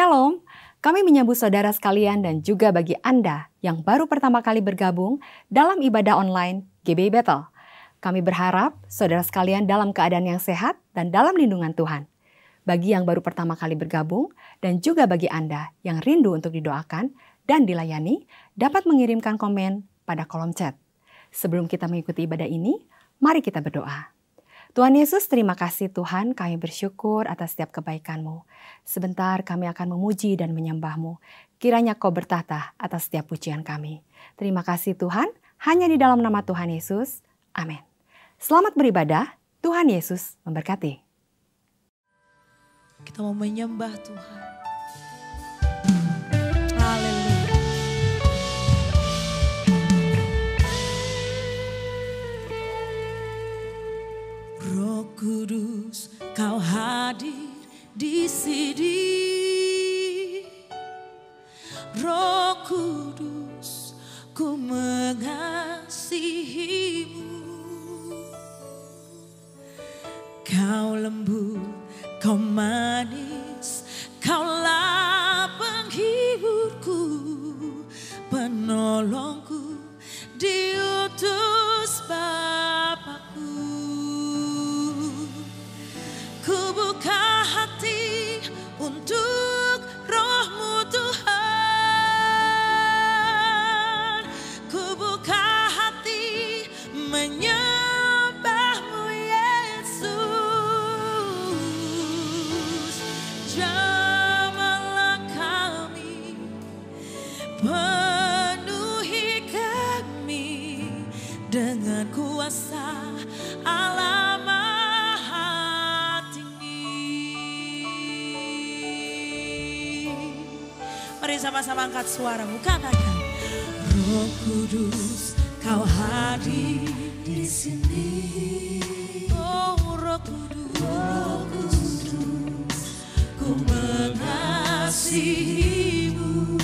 Shalom, kami menyambut saudara sekalian dan juga bagi Anda yang baru pertama kali bergabung dalam ibadah online GBI Bethel. Kami berharap saudara sekalian dalam keadaan yang sehat dan dalam lindungan Tuhan. Bagi yang baru pertama kali bergabung dan juga bagi Anda yang rindu untuk didoakan dan dilayani, dapat mengirimkan komen pada kolom chat. Sebelum kita mengikuti ibadah ini, mari kita berdoa. Tuhan Yesus, terima kasih Tuhan, kami bersyukur atas setiap kebaikan-Mu. Sebentar kami akan memuji dan menyembah-Mu. Kiranya Kau bertata atas setiap pujian kami. Terima kasih Tuhan, hanya di dalam nama Tuhan Yesus. Amin. Selamat beribadah, Tuhan Yesus memberkati. Kita mau menyembah Tuhan. Haleluya. Roh Kudus, Kau hadir di sini. Roh Kudus, ku mengasihi-Mu. Kau lembut, Kau manis, Kaulah penghiburku, penolongku, diutus Bapakku. Ku buka hati untuk Roh-Mu Tuhan. Ku buka hati menyembah-Mu Yesus. Jamahlah kami, penuhi kami dengan kuasa Allah Maha Tinggi. Mari sama-sama angkat suaramu, katakan, Roh Kudus, Kau hadir di sini. Oh Roh Kudus, ku mengasihi-Mu.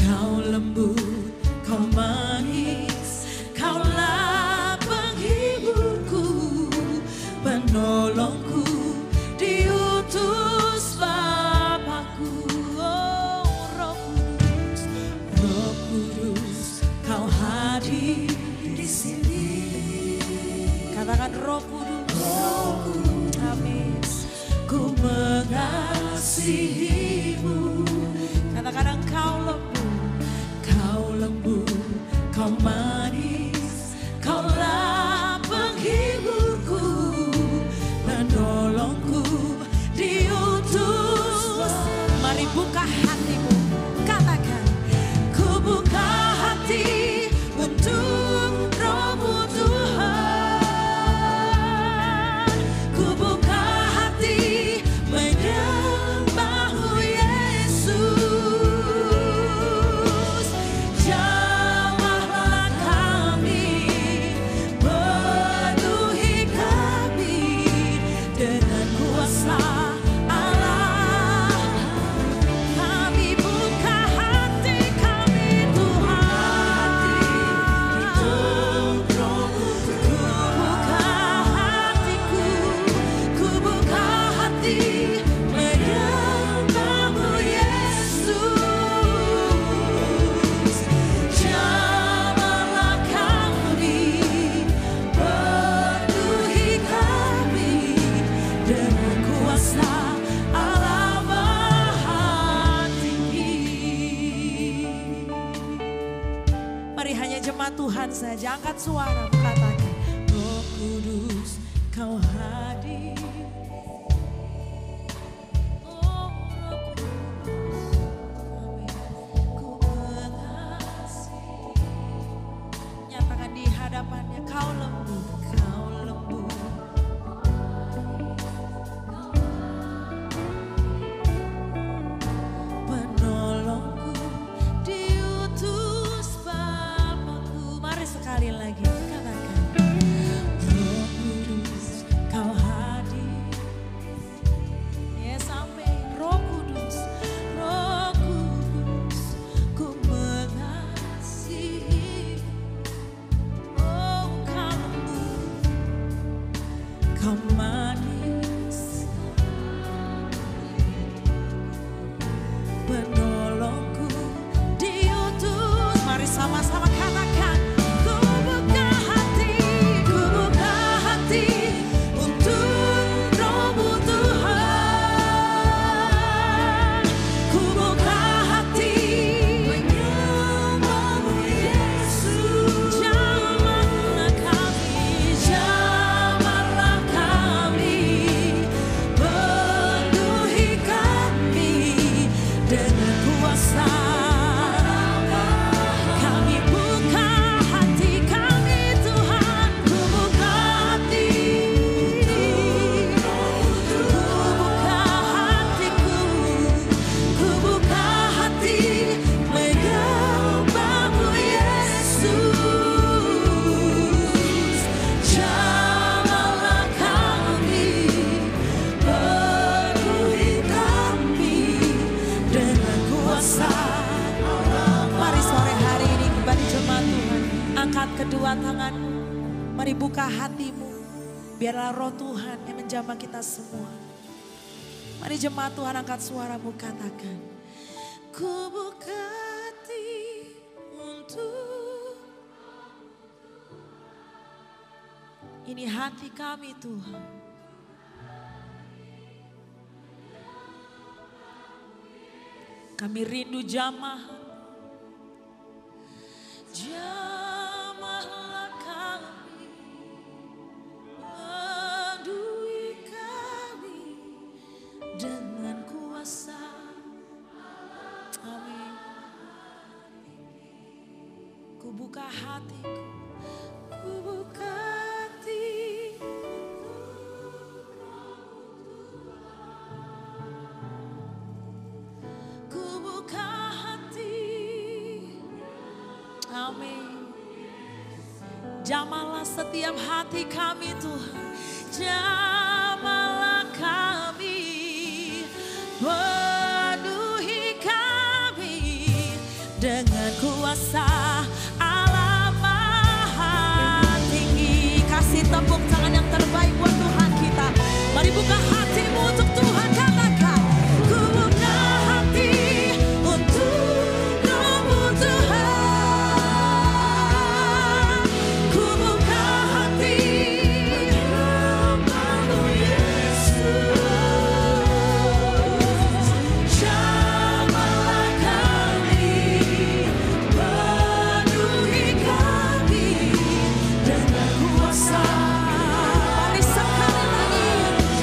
Kau lembut, Kau manis, Kaulah penghiburku, penolongku, diutus Bapakku. Oh Roh Kudus, Kau hadir di sini. Katakan Roh Kudus, amin. Ku mengasihi-Mu. Katakan Engkau lembut, Kau manis, Kaulah penghiburku, penolongku, diutus. Mari buka hatimu, katakan, ku buka hati untuk Roh-Mu Tuhan. Ku buka hati menyembah-Mu Yesus. Jamahlah kami, penuhi kami dengan kuasa Allah. Kami buka hati kami Tuhan. Ku buka hatiku, ku buka hati menyembah-Mu Yesus. Jamahlah kami, penuhi kami dengan kuasa Allah Maha Tinggi. Mari hanya jemaat Tuhan saja, angkat suara, katakan, Roh Kudus, Kau hadir. Oh Roh Kudus, amin. Ku mengasihi. Nyatakan di hadapannya, Kau lembut, penolongku, diutus Bapakku. Mari sekali lagi, katakan, buka hatimu. Biarlah roh Tuhan yang menjamah kita semua. Mari jemaat Tuhan angkat suaramu katakan. Ku buka hati untuk. Ini hati kami Tuhan. Kami rindu jamah. Jamahlah kami. Penuhi kami dengan kuasa. Amin. Ku buka hatiku. Ku buka hati. Ku buka hati. Amin. Jamahlah setiap hati kami Tuhan. Jamahlah kami. Penuhi kami dengan kuasa Allah Maha Tinggi. Kasih tepuk tangan yang terbaik buat Tuhan kita. Mari buka hatimu untuk Tuhan, katakan. Ku buka hati untuk-Mu Tuhan. Ku buka hati kepadamu Yesus. Jamahlah kami, penuhi kami dengan kuasa. Mari sekali lagi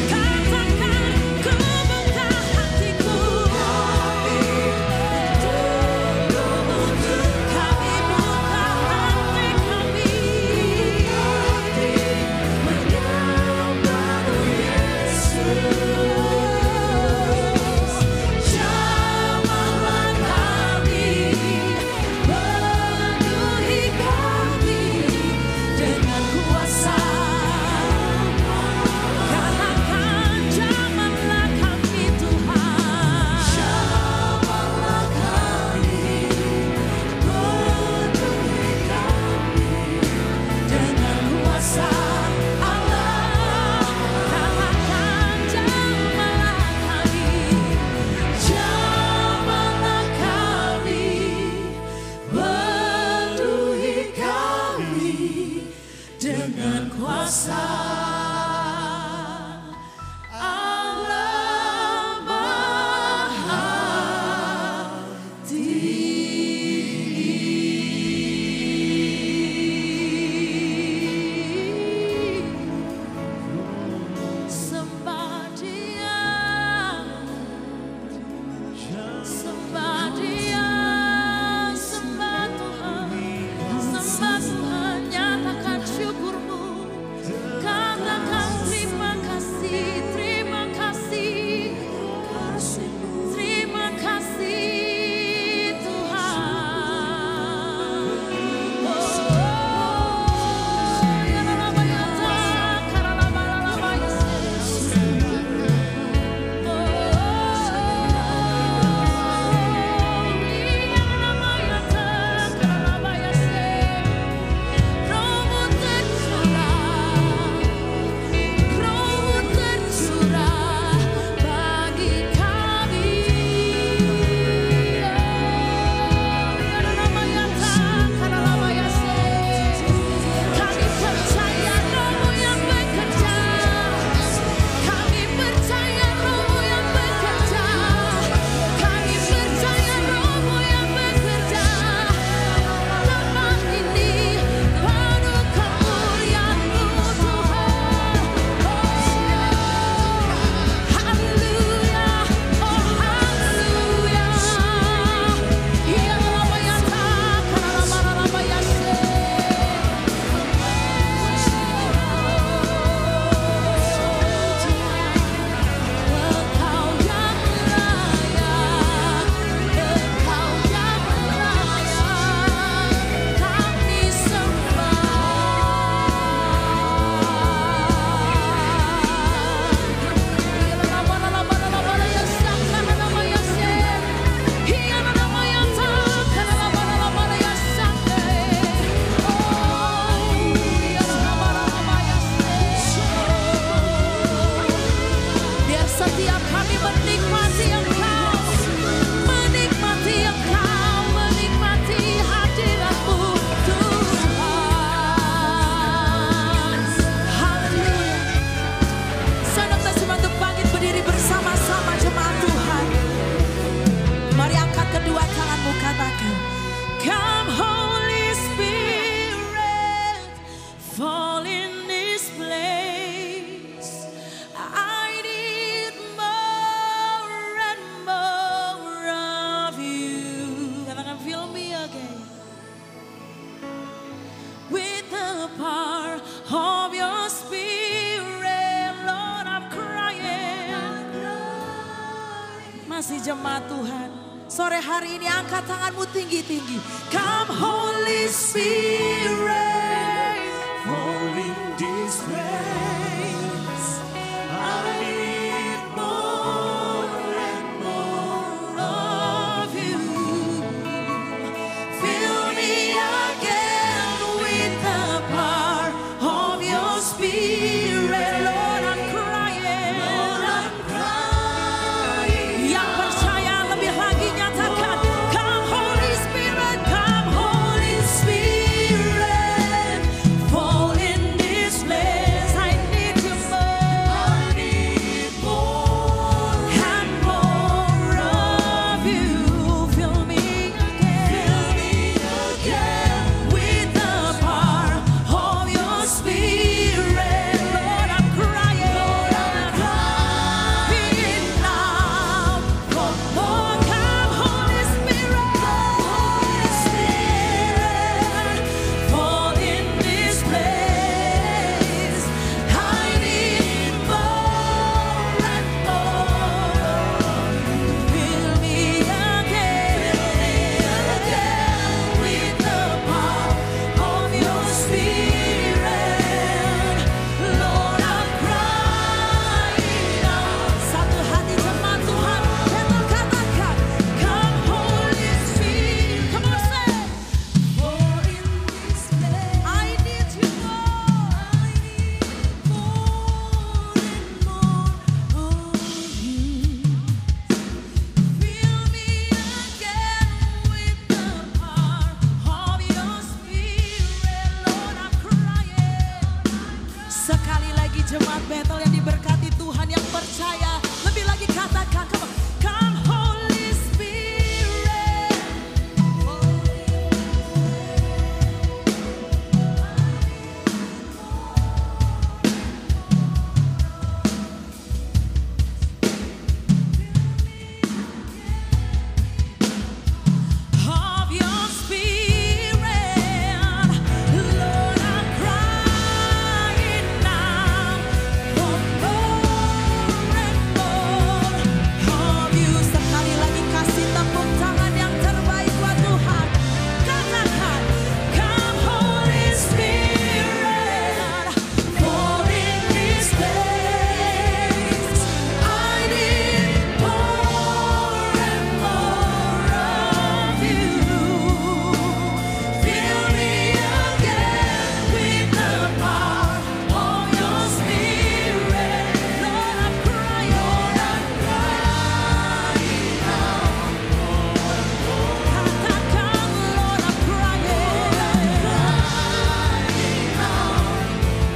katakan, ku buka hatiku. Kami buka hati kami. Menyembahmu Yesus. Jamahlah kami, penuhi kami dengan kuasa. Katakan, jamahlah kami Tuhan. Jamahlah kami, penuhi kami dengan kuasa Allah. Katakan, jamahlah kami. Jamahlah kami, penuhi kami dengan kuasa Allah Maha Tinggi. Sembah Dia, sembah Dia, sembah Tuhan, nyatakan syukurmu. Katakan kasih jemaat Tuhan. Sore hari ini angkat tanganmu tinggi-tinggi. Come Holy Spirit, fall in this place. I need more and more of you. Fill me again with the power of your Spirit. Lord, I'm crying. Lord, I'm crying. Yang percaya lebih lagi nyatakan. Come Holy Spirit, come Holy Spirit, fall in this place. I need you more. I need more and more of you. Fill me again with the power of your Spirit. Lord, I'm crying. Lord, I'm crying now for more. Come Holy Spirit, fall in this place. I need more and more. Fill me again with the power of your Spirit. Lord, I'm crying out. Satu hati jemaat Tuhan yang katakan, come Holy Spirit. Come on, say, fall in this place. I need you more. I need more and more of you. Fill me again with the power of your Spirit. Lord, I'm crying. Sekali lagi jemaat Bethel yang diberkati Tuhan yang percaya. Lebih lagi katakan, come on. Come Holy Spirit. Of your Spirit, Lord, I'm crying now for more and more of you. Sekali lagi kasih tepuk tangan yang terbaik buat Tuhan. Katakan, come Holy Spirit, fall in this place. I need more and more of you. Fill me again with the power of your Spirit. Lord, I'm crying. Lord, I'm crying out. Katakan, Lord, I'm crying.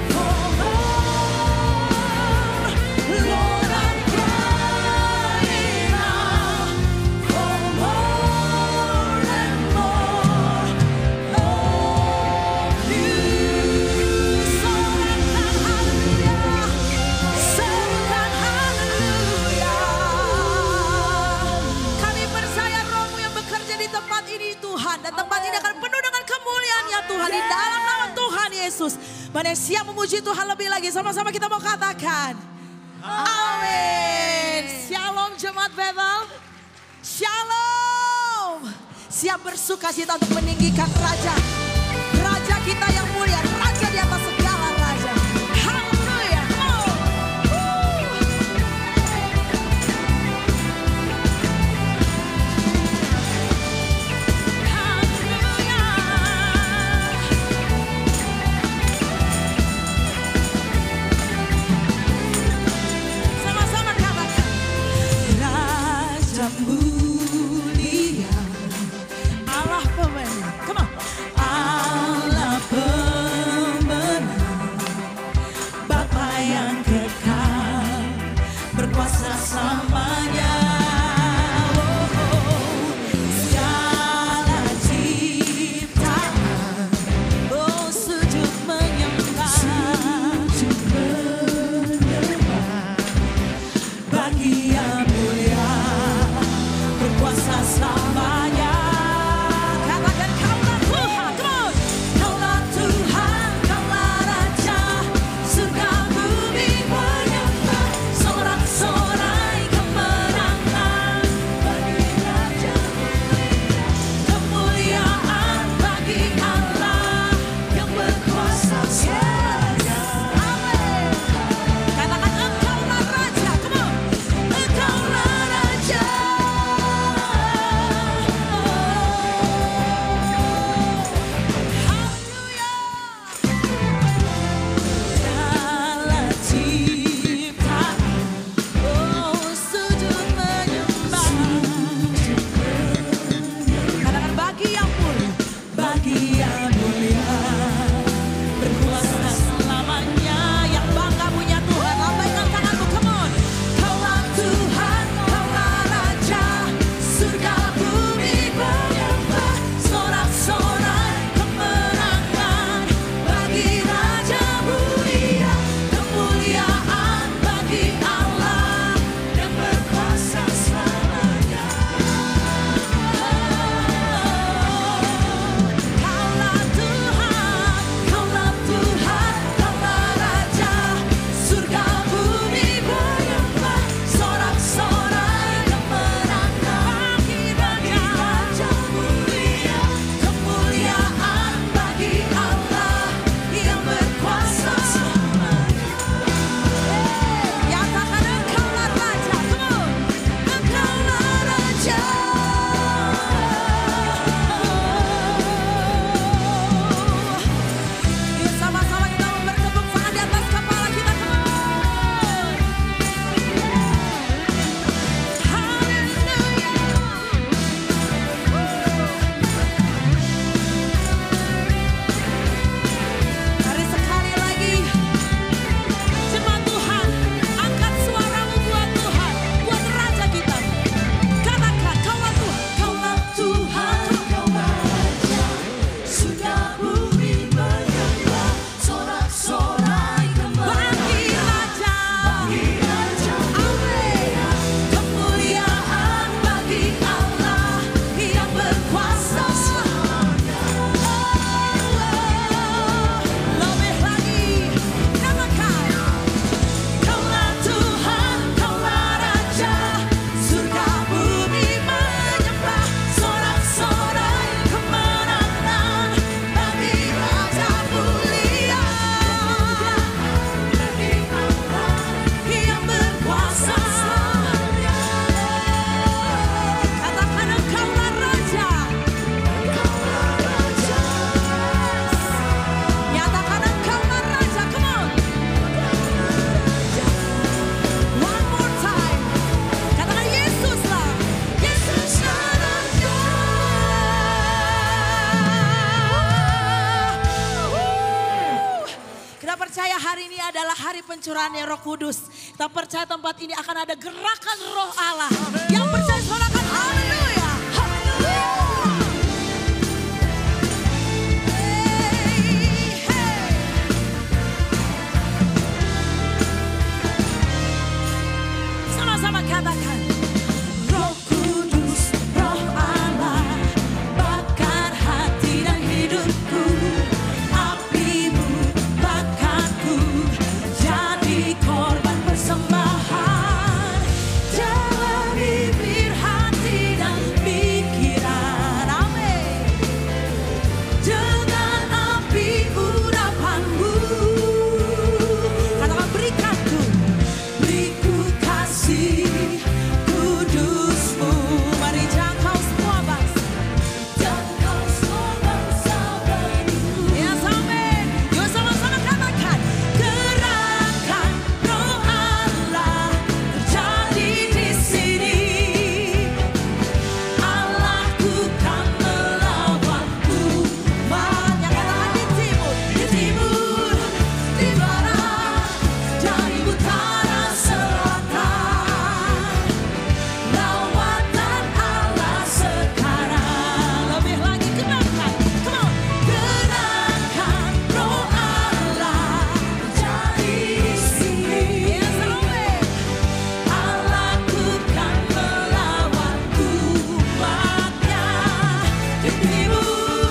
For more. Lord, I'm crying out for more and more of you. Sorakan haleluya, sorakan haleluya. Kami percaya Roh-Mu yang bekerja di tempat ini Tuhan, dan tempat ini akan penuh dengan kemuliaan-Nya Tuhan di dalam nama Tuhan Yesus. Mana yang siap memuji Tuhan lebih lagi, sama-sama kita mau katakan amin. Shalom jemaat Bethel. Shalom. Siap bersuka cita untuk meninggikan Raja. Raja kita yang mulia, Raja di atas segala raja. Haleluya. Sama-sama katakan, Raja mulia, Allah pemenang. Come on. Allah pemenang. hari ini adalah hari pencurahan Roh Kudus. Kita percaya tempat ini akan ada gerakan Roh Allah. Yang percaya suarakan haleluya. Haleluya. Sama-sama katakan. Roh Kudus, Roh Allah, bakar hati dan hidupku. Apimu bakarku, jadi korban persembahan. Dalam bibir hati dan pikiran, amin. Dengan api urapanmu, katakan berikanku, beriku kasih kudusmu. Mari jangkau semua bangsa, jangkau semua bangsa baru. Yes, amin. Yuk sama-sama katakan, gerakan Roh Allah terjadi di sini. Allahku kan melawanku. Banyak katakan di timur, di barat, dari utara selatan. Lawatan Allah sekarang. Lebih lagi gerakan, come on. Gerakan Roh Allah terjadi di sini. Yes, amin. Allahku kan melawanku. Umatnya di timur,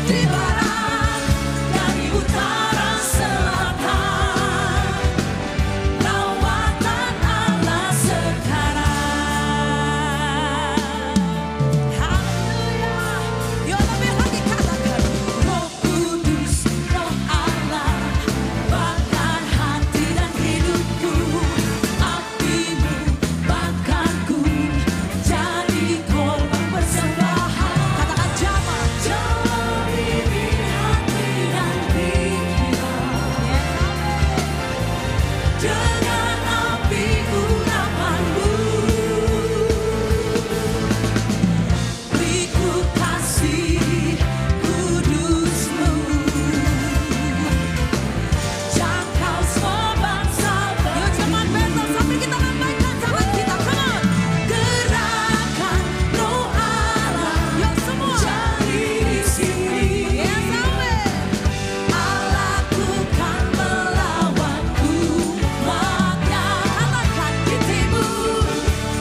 di barat, dari utara selatan. Lawatan Allah sekarang. Haleluya. Yuk lebih lagi katakan, Roh Kudus, Roh Allah, bakar hati dan hidupku. Apimu bakarku, jadi korban persembahan. Katakan jamaah, jamaah bibir hati dan pikiran. Dengan api urapanmu, beriku kasih kudusmu. Jangkau semua bangsa. Yuk cepat Betel sampai kita lambaikan tangan kita. Come on. Gerakan Roh Allah. Yuk semua. Jadi di sini. Yes, amin. Allahku kan melawanku. Umatnya katakan di timur,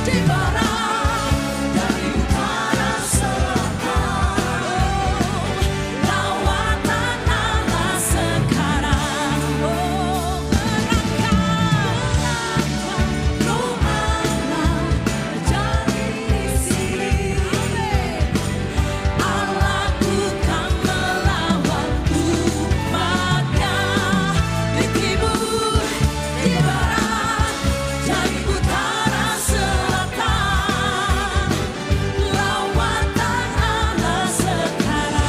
di barat, dari utara selatan. Lawatan Allah sekarang. Oh, gerakan Roh Allah terjadi di sini. Allahku kan melawanku. Umatnya di timur, di barat, dari utara selatan. Lawatan Allah sekarang.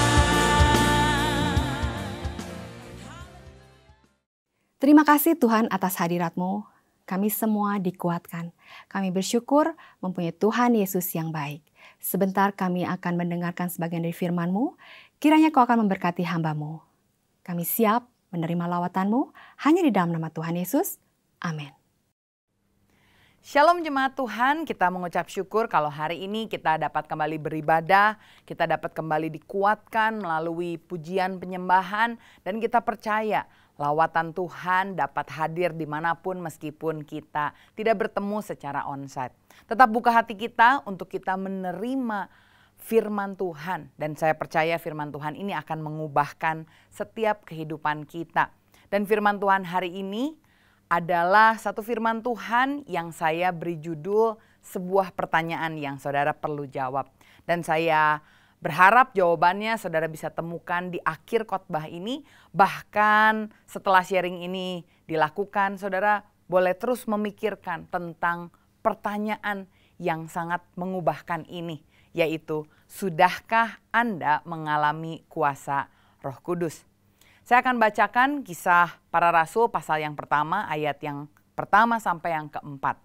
Terima kasih Tuhan atas hadirat-Mu. Kami semua dikuatkan. Kami bersyukur mempunyai Tuhan Yesus yang baik. Sebentar kami akan mendengarkan sebagian dari firman-Mu. Kiranya Kau akan memberkati hamba-Mu. Kami siap menerima lawatan-Mu hanya di dalam nama Tuhan Yesus. Amin. Shalom jemaat Tuhan, kita mengucap syukur kalau hari ini kita dapat kembali beribadah, kita dapat kembali dikuatkan melalui pujian penyembahan, dan kita percaya lawatan Tuhan dapat hadir dimanapun meskipun kita tidak bertemu secara onsite. Tetap buka hati kita untuk kita menerima firman Tuhan, dan saya percaya firman Tuhan ini akan mengubahkan setiap kehidupan kita. Dan firman Tuhan hari ini adalah satu firman Tuhan yang saya beri judul sebuah pertanyaan yang saudara perlu jawab. Dan saya berharap jawabannya saudara bisa temukan di akhir khotbah ini. Bahkan setelah sharing ini dilakukan, saudara boleh terus memikirkan tentang pertanyaan yang sangat mengubahkan ini. Yaitu, sudahkah Anda mengalami kuasa Roh Kudus? Saya akan bacakan Kisah Para Rasul pasal yang pertama, ayat yang pertama sampai yang keempat.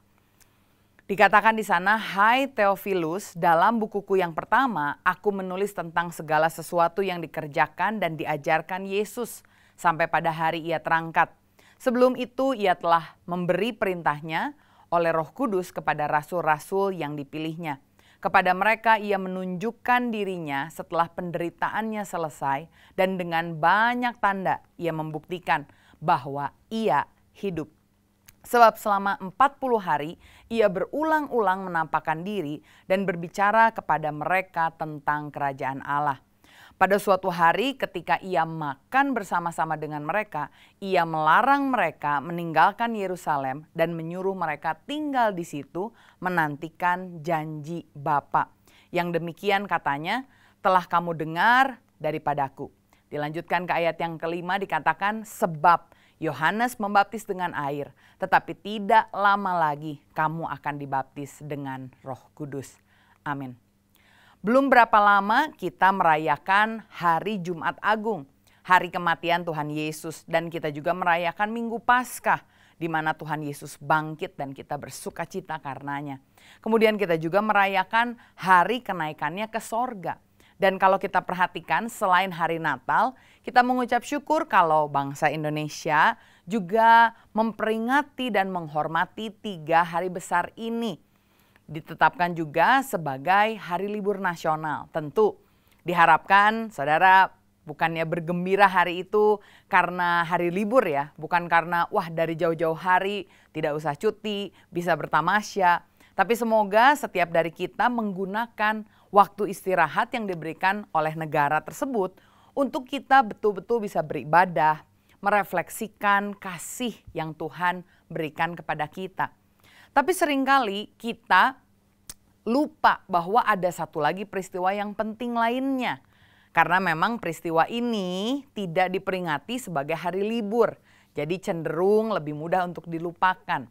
Dikatakan di sana, "Hai Theophilus, dalam bukuku yang pertama, aku menulis tentang segala sesuatu yang dikerjakan dan diajarkan Yesus sampai pada hari ia terangkat. Sebelum itu ia telah memberi perintahnya oleh Roh Kudus kepada rasul-rasul yang dipilihnya. Kepada mereka ia menunjukkan dirinya setelah penderitaannya selesai dan dengan banyak tanda ia membuktikan bahwa ia hidup. Sebab selama 40 hari ia berulang-ulang menampakkan diri dan berbicara kepada mereka tentang kerajaan Allah. Pada suatu hari ketika ia makan bersama-sama dengan mereka, ia melarang mereka meninggalkan Yerusalem dan menyuruh mereka tinggal di situ menantikan janji Bapa. Yang demikian katanya, telah kamu dengar daripadaku. Dilanjutkan ke ayat yang kelima dikatakan, sebab Yohanes membaptis dengan air, tetapi tidak lama lagi kamu akan dibaptis dengan Roh Kudus. Amin. Belum berapa lama kita merayakan hari Jumat Agung, hari kematian Tuhan Yesus, dan kita juga merayakan Minggu Paskah, di mana Tuhan Yesus bangkit dan kita bersuka cita karenanya. Kemudian kita juga merayakan hari kenaikannya ke sorga. Dan kalau kita perhatikan selain hari Natal, kita mengucap syukur kalau bangsa Indonesia juga memperingati dan menghormati 3 hari besar ini. Ditetapkan juga sebagai hari libur nasional. Tentu diharapkan saudara bukannya bergembira hari itu karena hari libur ya. Bukan karena wah dari jauh-jauh hari tidak usah cuti, bisa bertamasya. Tapi semoga setiap dari kita menggunakan waktu istirahat yang diberikan oleh negara tersebut untuk kita betul-betul bisa beribadah, merefleksikan kasih yang Tuhan berikan kepada kita. Tapi seringkali kita lupa bahwa ada satu lagi peristiwa yang penting lainnya. Karena memang peristiwa ini tidak diperingati sebagai hari libur. Jadi cenderung lebih mudah untuk dilupakan.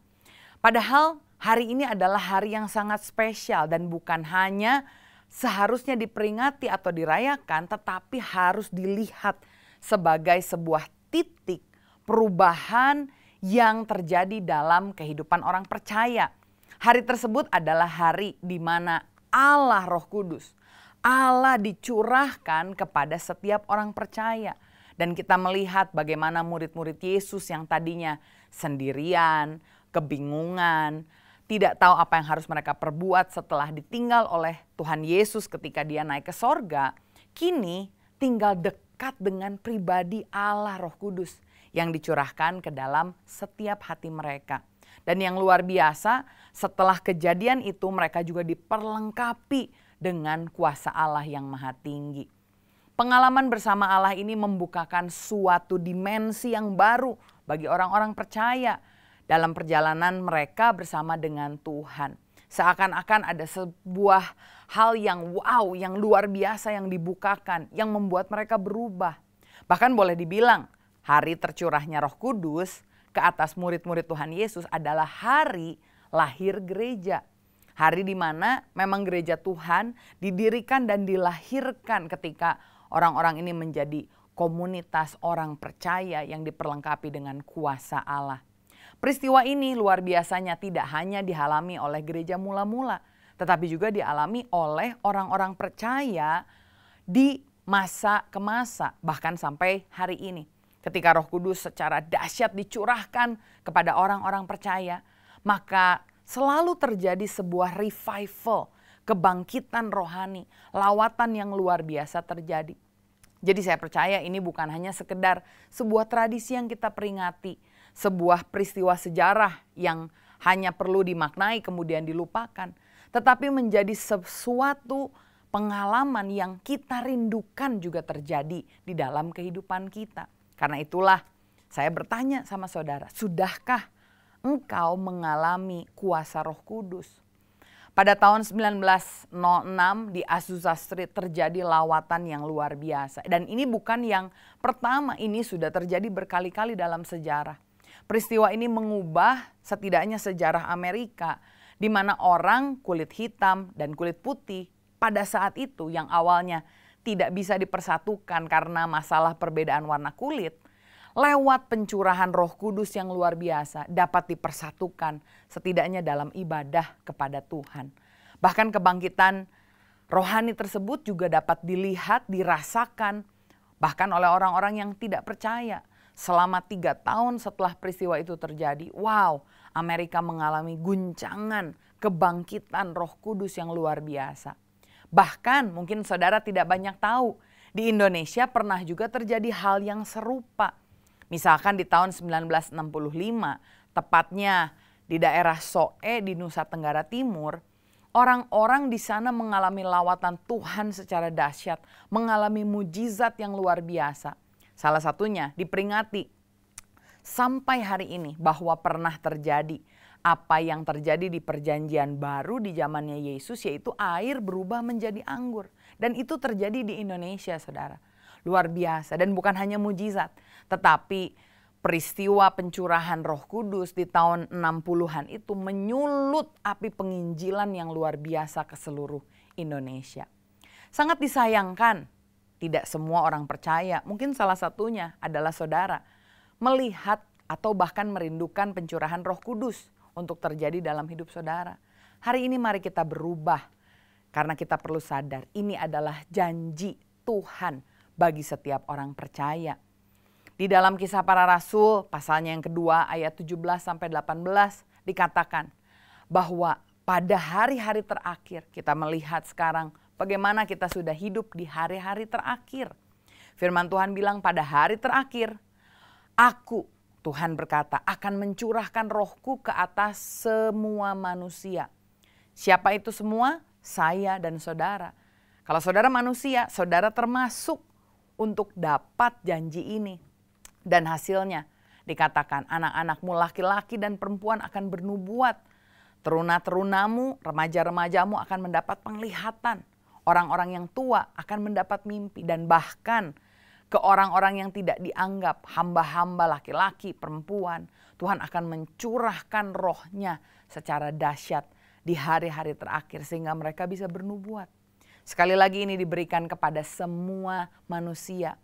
Padahal hari ini adalah hari yang sangat spesial dan bukan hanya seharusnya diperingati atau dirayakan, tetapi harus dilihat sebagai sebuah titik perubahan yang terjadi dalam kehidupan orang percaya. Hari tersebut adalah hari di mana Allah Roh Kudus, Allah dicurahkan kepada setiap orang percaya. Dan kita melihat bagaimana murid-murid Yesus yang tadinya sendirian, kebingungan, tidak tahu apa yang harus mereka perbuat setelah ditinggal oleh Tuhan Yesus ketika dia naik ke sorga, kini tinggal dekat dengan pribadi Allah Roh Kudus yang dicurahkan ke dalam setiap hati mereka. Dan yang luar biasa, setelah kejadian itu mereka juga diperlengkapi dengan kuasa Allah yang maha tinggi. Pengalaman bersama Allah ini membukakan suatu dimensi yang baru bagi orang-orang percaya dalam perjalanan mereka bersama dengan Tuhan. Seakan-akan ada sebuah hal yang wow, yang luar biasa yang dibukakan, yang membuat mereka berubah. Bahkan boleh dibilang, hari tercurahnya Roh Kudus ke atas murid-murid Tuhan Yesus adalah hari lahir gereja. Hari di mana memang gereja Tuhan didirikan dan dilahirkan ketika orang-orang ini menjadi komunitas orang percaya yang diperlengkapi dengan kuasa Allah. Peristiwa ini luar biasanya tidak hanya dialami oleh gereja mula-mula, tetapi juga dialami oleh orang-orang percaya di masa ke masa, bahkan sampai hari ini. Ketika Roh Kudus secara dahsyat dicurahkan kepada orang-orang percaya, maka selalu terjadi sebuah revival, kebangkitan rohani, lawatan yang luar biasa terjadi. Jadi saya percaya ini bukan hanya sekedar sebuah tradisi yang kita peringati, sebuah peristiwa sejarah yang hanya perlu dimaknai kemudian dilupakan, tetapi menjadi sesuatu pengalaman yang kita rindukan juga terjadi di dalam kehidupan kita. Karena itulah saya bertanya sama saudara, sudahkah engkau mengalami kuasa Roh Kudus? Pada tahun 1906 di Azusa Street terjadi lawatan yang luar biasa. Dan ini bukan yang pertama, ini sudah terjadi berkali-kali dalam sejarah. Peristiwa ini mengubah setidaknya sejarah Amerika, di mana orang kulit hitam dan kulit putih pada saat itu yang awalnya tidak bisa dipersatukan karena masalah perbedaan warna kulit, lewat pencurahan Roh Kudus yang luar biasa dapat dipersatukan setidaknya dalam ibadah kepada Tuhan. Bahkan kebangkitan rohani tersebut juga dapat dilihat, dirasakan bahkan oleh orang-orang yang tidak percaya. selama 3 tahun setelah peristiwa itu terjadi, wow, Amerika mengalami guncangan, kebangkitan Roh Kudus yang luar biasa. Bahkan mungkin saudara tidak banyak tahu, di Indonesia pernah juga terjadi hal yang serupa. Misalkan di tahun 1965, tepatnya di daerah Soe di Nusa Tenggara Timur, orang-orang di sana mengalami lawatan Tuhan secara dahsyat, mengalami mujizat yang luar biasa. Salah satunya diperingati sampai hari ini bahwa pernah terjadi apa yang terjadi di perjanjian baru di zamannya Yesus, yaitu air berubah menjadi anggur. Dan itu terjadi di Indonesia, saudara. Luar biasa, dan bukan hanya mujizat, tetapi peristiwa pencurahan Roh Kudus di tahun 60-an itu menyulut api penginjilan yang luar biasa ke seluruh Indonesia. Sangat disayangkan, tidak semua orang percaya, mungkin salah satunya adalah saudara, melihat atau bahkan merindukan pencurahan Roh Kudus untuk terjadi dalam hidup saudara. Hari ini mari kita berubah, karena kita perlu sadar ini adalah janji Tuhan bagi setiap orang percaya. Di dalam Kisah Para Rasul pasalnya yang kedua ayat 17-18 dikatakan bahwa pada hari-hari terakhir kita melihat sekarang bagaimana kita sudah hidup di hari-hari terakhir. Firman Tuhan bilang pada hari terakhir, aku, Tuhan berkata, akan mencurahkan rohku ke atas semua manusia. Siapa itu semua? Saya dan saudara. Kalau saudara manusia, saudara termasuk untuk dapat janji ini. Dan hasilnya dikatakan anak-anakmu laki-laki dan perempuan akan bernubuat. Teruna-terunamu, remaja-remajamu akan mendapat penglihatan. Orang-orang yang tua akan mendapat mimpi. Dan bahkan ke orang-orang yang tidak dianggap hamba-hamba laki-laki, perempuan, Tuhan akan mencurahkan rohnya secara dahsyat di hari-hari terakhir sehingga mereka bisa bernubuat. Sekali lagi ini diberikan kepada semua manusia.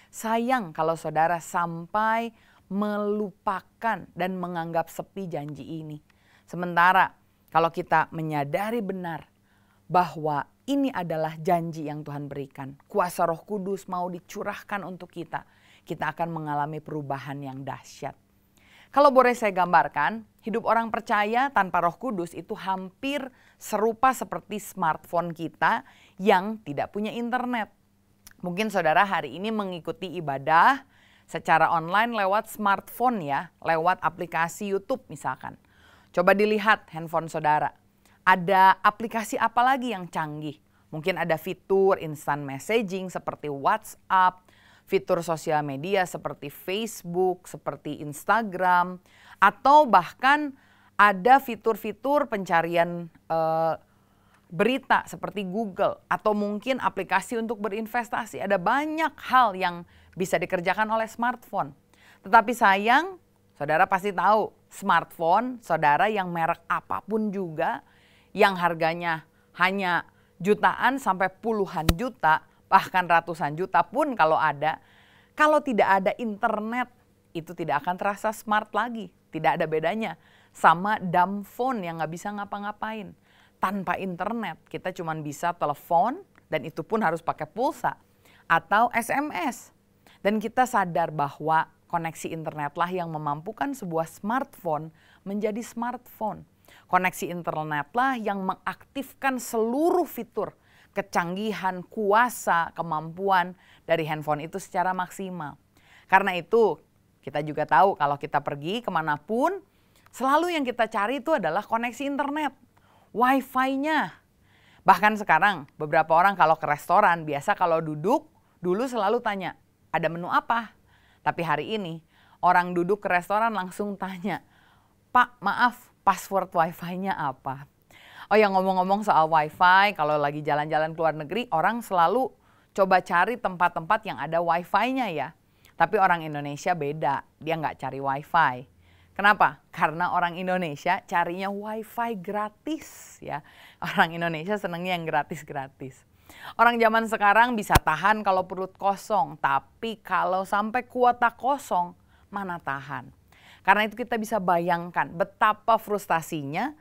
Sayang kalau saudara sampai melupakan dan menganggap sepi janji ini. Sementara kalau kita menyadari benar bahwa ini adalah janji yang Tuhan berikan. Kuasa Roh Kudus mau dicurahkan untuk kita. Kita akan mengalami perubahan yang dahsyat. Kalau boleh saya gambarkan, hidup orang percaya tanpa Roh Kudus itu hampir serupa seperti smartphone kita yang tidak punya internet. Mungkin saudara hari ini mengikuti ibadah secara online lewat smartphone ya, lewat aplikasi YouTube misalkan. Coba dilihat handphone saudara. Ada aplikasi apa lagi yang canggih? Mungkin ada fitur instant messaging seperti WhatsApp, fitur sosial media seperti Facebook, seperti Instagram, atau bahkan ada fitur-fitur pencarian berita seperti Google, atau mungkin aplikasi untuk berinvestasi. Ada banyak hal yang bisa dikerjakan oleh smartphone. Tetapi sayang, saudara pasti tahu smartphone saudara yang merek apapun juga, yang harganya hanya jutaan sampai puluhan juta, bahkan ratusan juta pun kalau ada, kalau tidak ada internet itu tidak akan terasa smart lagi. Tidak ada bedanya sama dumb phone yang nggak bisa ngapa-ngapain. Tanpa internet kita cuma bisa telepon dan itu pun harus pakai pulsa atau SMS. Dan kita sadar bahwa koneksi internetlah yang memampukan sebuah smartphone menjadi smartphone. Koneksi internetlah yang mengaktifkan seluruh fitur, kecanggihan, kuasa, kemampuan dari handphone itu secara maksimal. Karena itu kita juga tahu kalau kita pergi kemanapun, selalu yang kita cari itu adalah koneksi internet. Wi-Fi-nya. Bahkan sekarang beberapa orang kalau ke restoran biasa kalau duduk dulu selalu tanya ada menu apa. Tapi hari ini orang duduk ke restoran langsung tanya, Pak maaf password Wi-Fi-nya apa. Oh ya ngomong-ngomong soal Wi-Fi, kalau lagi jalan-jalan ke luar negeri orang selalu coba cari tempat-tempat yang ada Wi-Fi-nya ya. Tapi orang Indonesia beda, dia nggak cari Wi-Fi. Kenapa? Karena orang Indonesia carinya Wi-Fi gratis ya. Orang Indonesia senangnya yang gratis-gratis. Orang zaman sekarang bisa tahan kalau perut kosong, tapi kalau sampai kuota kosong, mana tahan. Karena itu kita bisa bayangkan betapa frustasinya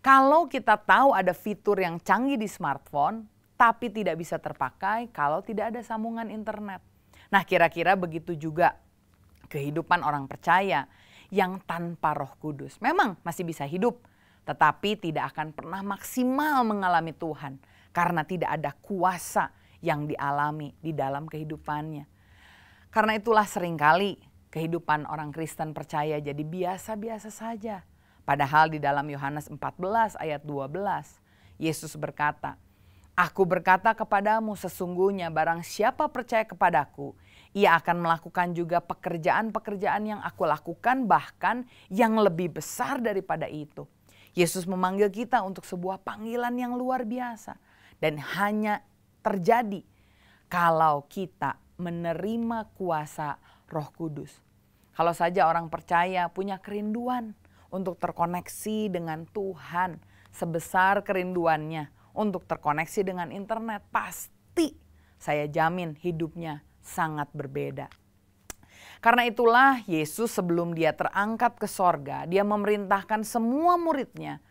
kalau kita tahu ada fitur yang canggih di smartphone, tapi tidak bisa terpakai kalau tidak ada sambungan internet. Nah kira-kira begitu juga kehidupan orang percaya yang tanpa Roh Kudus memang masih bisa hidup, tetapi tidak akan pernah maksimal mengalami Tuhan karena tidak ada kuasa yang dialami di dalam kehidupannya. Karena itulah seringkali kehidupan orang Kristen percaya jadi biasa-biasa saja. Padahal di dalam Yohanes 14 ayat 12, Yesus berkata, "Aku berkata kepadamu sesungguhnya barang siapa percaya kepadaku, ia akan melakukan juga pekerjaan-pekerjaan yang aku lakukan, bahkan yang lebih besar daripada itu." Yesus memanggil kita untuk sebuah panggilan yang luar biasa. Dan hanya terjadi kalau kita menerima kuasa Roh Kudus. Kalau saja orang percaya punya kerinduan untuk terkoneksi dengan Tuhan sebesar kerinduannya untuk terkoneksi dengan internet, pasti saya jamin hidupnya sangat berbeda. Karena itulah Yesus sebelum dia terangkat ke sorga, dia memerintahkan semua muridnya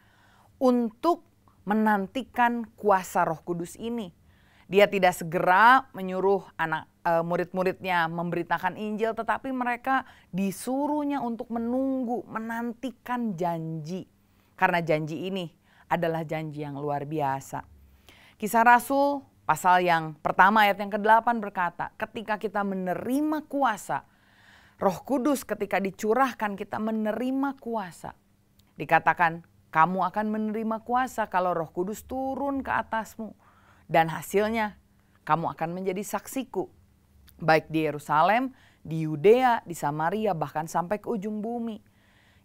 untuk menantikan kuasa Roh Kudus ini. Dia tidak segera menyuruh murid-muridnya memberitakan Injil, tetapi mereka disuruhnya untuk menunggu, menantikan janji. Karena janji ini adalah janji yang luar biasa. Kisah Rasul pasal yang pertama ayat yang ke-8 berkata, ketika kita menerima kuasa, Roh Kudus ketika dicurahkan kita menerima kuasa. Dikatakan kamu akan menerima kuasa kalau Roh Kudus turun ke atasmu. Dan hasilnya kamu akan menjadi saksiku. Baik di Yerusalem, di Yudea, di Samaria, bahkan sampai ke ujung bumi.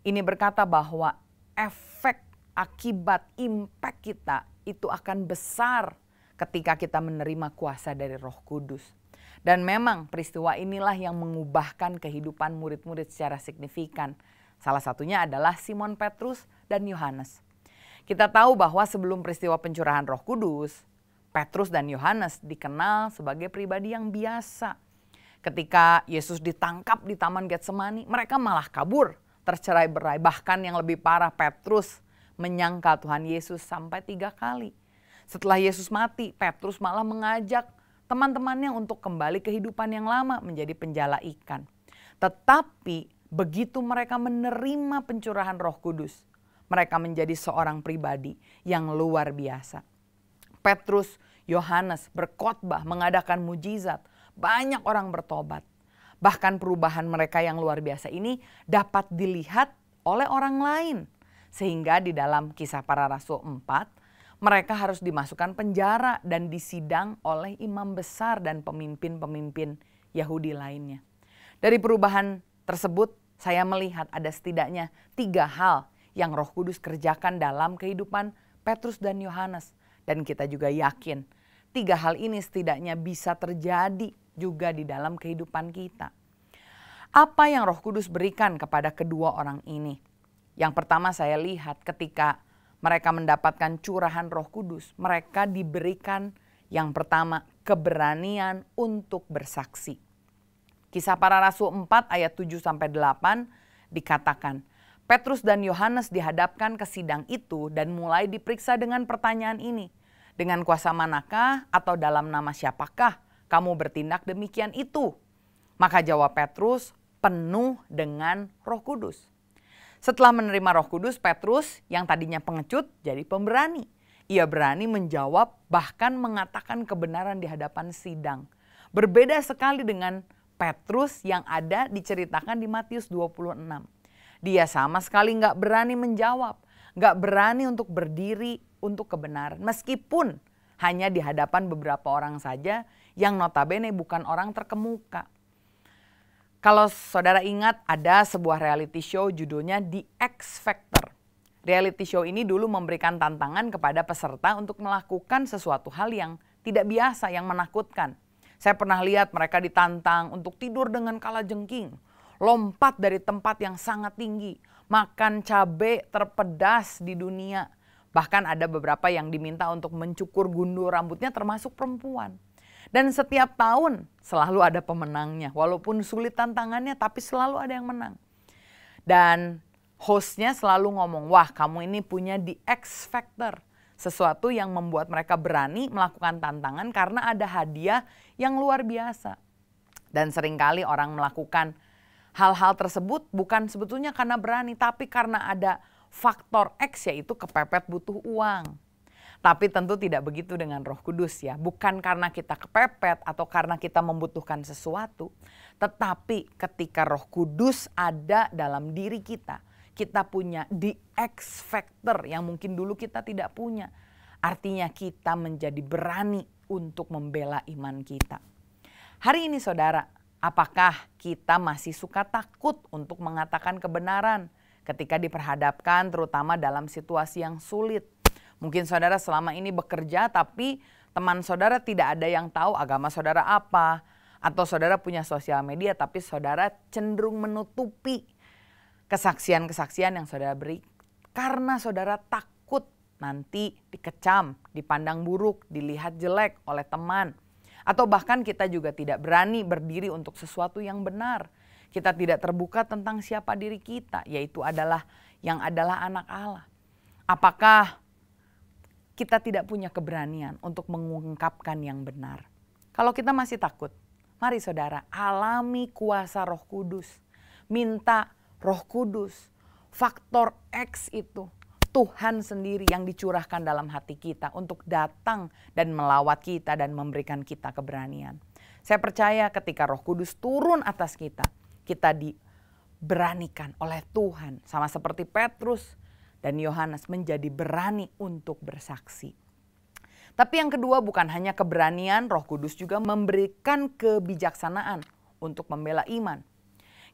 Ini berkata bahwa efek, akibat, impact kita itu akan besar ketika kita menerima kuasa dari Roh Kudus. Dan memang peristiwa inilah yang mengubahkan kehidupan murid-murid secara signifikan. Salah satunya adalah Simon Petrus dan Yohanes. Kita tahu bahwa sebelum peristiwa pencurahan Roh Kudus, Petrus dan Yohanes dikenal sebagai pribadi yang biasa. Ketika Yesus ditangkap di Taman Getsemani, mereka malah kabur, tercerai-berai. Bahkan yang lebih parah, Petrus menyangkal Tuhan Yesus sampai 3 kali. Setelah Yesus mati, Petrus malah mengajak teman-temannya untuk kembali kehidupan yang lama menjadi penjala ikan. Tetapi begitu mereka menerima pencurahan Roh Kudus, mereka menjadi seorang pribadi yang luar biasa. Petrus, Yohanes berkhotbah, mengadakan mujizat, banyak orang bertobat. Bahkan perubahan mereka yang luar biasa ini dapat dilihat oleh orang lain. Sehingga di dalam Kisah Para Rasul 4, mereka harus dimasukkan penjara dan disidang oleh imam besar dan pemimpin-pemimpin Yahudi lainnya. Dari perubahan tersebut, saya melihat ada setidaknya 3 hal yang Roh Kudus kerjakan dalam kehidupan Petrus dan Yohanes. Dan kita juga yakin 3 hal ini setidaknya bisa terjadi juga di dalam kehidupan kita. Apa yang Roh Kudus berikan kepada kedua orang ini? Yang pertama saya lihat ketika mereka mendapatkan curahan Roh Kudus, mereka diberikan yang pertama keberanian untuk bersaksi. Kisah Para Rasul 4 ayat 7-8 dikatakan, Petrus dan Yohanes dihadapkan ke sidang itu dan mulai diperiksa dengan pertanyaan ini. Dengan kuasa manakah atau dalam nama siapakah kamu bertindak demikian itu? Maka jawab Petrus, penuh dengan Roh Kudus. Setelah menerima Roh Kudus, Petrus yang tadinya pengecut jadi pemberani. Ia berani menjawab bahkan mengatakan kebenaran di hadapan sidang. Berbeda sekali dengan Petrus yang ada diceritakan di Matius 26. Dia sama sekali nggak berani menjawab, nggak berani untuk berdiri untuk kebenaran. Meskipun hanya di hadapan beberapa orang saja yang notabene bukan orang terkemuka. Kalau saudara ingat ada sebuah reality show judulnya The X Factor. Reality show ini dulu memberikan tantangan kepada peserta untuk melakukan sesuatu hal yang tidak biasa, yang menakutkan. Saya pernah lihat mereka ditantang untuk tidur dengan kalajengking, lompat dari tempat yang sangat tinggi, makan cabai terpedas di dunia. Bahkan ada beberapa yang diminta untuk mencukur gundul rambutnya termasuk perempuan. Dan setiap tahun selalu ada pemenangnya. Walaupun sulit tantangannya tapi selalu ada yang menang. Dan hostnya selalu ngomong, wah kamu ini punya the X Factor. Sesuatu yang membuat mereka berani melakukan tantangan karena ada hadiah yang luar biasa. Dan seringkali orang melakukan Hal-hal tersebut bukan sebetulnya karena berani, tapi karena ada faktor X, yaitu kepepet butuh uang. Tapi tentu tidak begitu dengan Roh Kudus ya. Bukan karena kita kepepet atau karena kita membutuhkan sesuatu. Tetapi ketika Roh Kudus ada dalam diri kita, kita punya the X factor yang mungkin dulu kita tidak punya. Artinya kita menjadi berani untuk membela iman kita. Hari ini saudara, apakah kita masih suka takut untuk mengatakan kebenaran ketika diperhadapkan terutama dalam situasi yang sulit? Mungkin saudara selama ini bekerja tapi teman saudara tidak ada yang tahu agama saudara apa. Atau saudara punya sosial media tapi saudara cenderung menutupi kesaksian-kesaksian yang saudara beri. Karena saudara takut nanti dikecam, dipandang buruk, dilihat jelek oleh teman. Atau bahkan kita juga tidak berani berdiri untuk sesuatu yang benar. Kita tidak terbuka tentang siapa diri kita, yaitu adalah anak Allah. Apakah kita tidak punya keberanian untuk mengungkapkan yang benar? Kalau kita masih takut, mari saudara alami kuasa Roh Kudus. Minta Roh Kudus, faktor X itu. Tuhan sendiri yang dicurahkan dalam hati kita untuk datang dan melawat kita dan memberikan kita keberanian. Saya percaya ketika Roh Kudus turun atas kita, kita diberanikan oleh Tuhan. Sama seperti Petrus dan Yohanes menjadi berani untuk bersaksi. Tapi yang kedua bukan hanya keberanian, Roh Kudus juga memberikan kebijaksanaan untuk membela iman.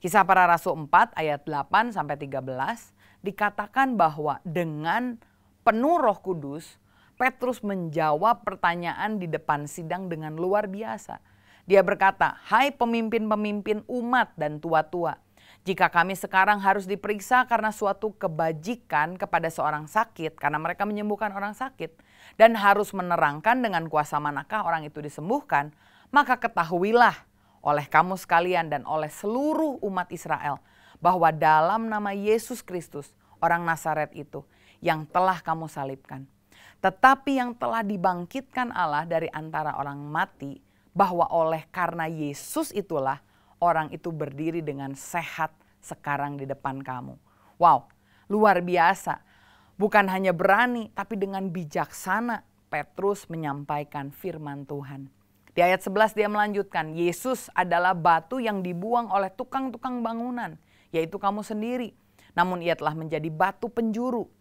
Kisah Para Rasul 4 ayat 8 sampai 13 dikatakan bahwa dengan penuh Roh Kudus, Petrus menjawab pertanyaan di depan sidang dengan luar biasa. Dia berkata, "Hai pemimpin-pemimpin umat dan tua-tua, jika kami sekarang harus diperiksa karena suatu kebajikan kepada seorang sakit, karena mereka menyembuhkan orang sakit, dan harus menerangkan dengan kuasa manakah orang itu disembuhkan, maka ketahuilah oleh kamu sekalian dan oleh seluruh umat Israel, bahwa dalam nama Yesus Kristus, orang Nazaret itu, yang telah kamu salibkan, tetapi yang telah dibangkitkan Allah dari antara orang mati, bahwa oleh karena Yesus itulah orang itu berdiri dengan sehat sekarang di depan kamu." Wow, luar biasa. Bukan hanya berani, tapi dengan bijaksana Petrus menyampaikan firman Tuhan. Di ayat 11 dia melanjutkan, Yesus adalah batu yang dibuang oleh tukang-tukang bangunan, yaitu kamu sendiri. Namun ia telah menjadi batu penjuru,